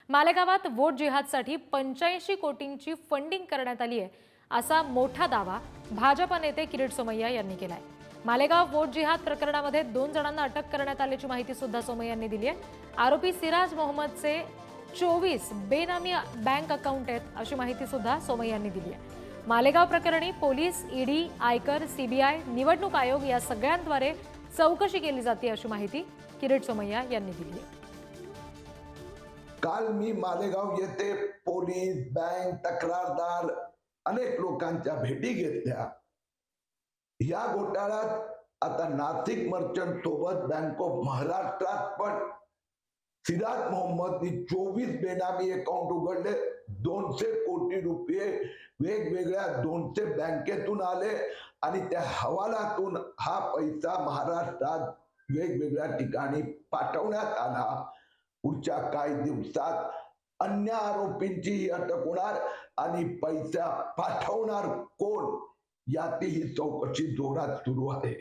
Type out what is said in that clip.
मालेगावात vote जिहादसाठी 85 कोटींची funding करण्यात आली आहे असा मोठा दावा भाजप नेते किरीट सोमय्या यांनी केलाय। मालेगाव वोट जिहाद प्रकरणामध्ये 2 जणांना अटक करण्यात आल्याची माहिती सुद्धा सोमय्या यांनी दिली आहे। आरोपी सिराज मोहम्मदचे 24 बेनामी बँक अकाउंट आहेत अशी माहिती सुद्धा सोमय्या यांनी दिली आहे। मालेगाव प्रकरणी पोलीस, ईडी, आयकर, सीबीआय, निवडणूक आयोग या सगळ्यांद्वारे चौकशी केली जाते अशी माहिती किरीट सोमय्या यांनी दिली आहे। काल मी मालेगाव येथे पोलीस, बँक, तक्रारदार अनेक लोकांच्या भेटी घेतल्या। या घोटाळ्यात आता नाशिक मर्चंट सोबत बँक ऑफ महाराष्ट्रात पण सिराज मोहम्मदनी 24 बेनामी अकाउंट उघडले। 200 कोटी रुपये वेगवेगळ्या 200 बँकेतून आले आणि त्या हवालातून हा पैसा महाराष्ट्रात वेगवेगळ्या ठिकाणी पाठवण्यात आला। पुढच्या काही दिवसात अन्य आरोपींची अटक होणार आणि पैसा पाठवणार कोण याची ही चौकशी जोरात सुरू आहे।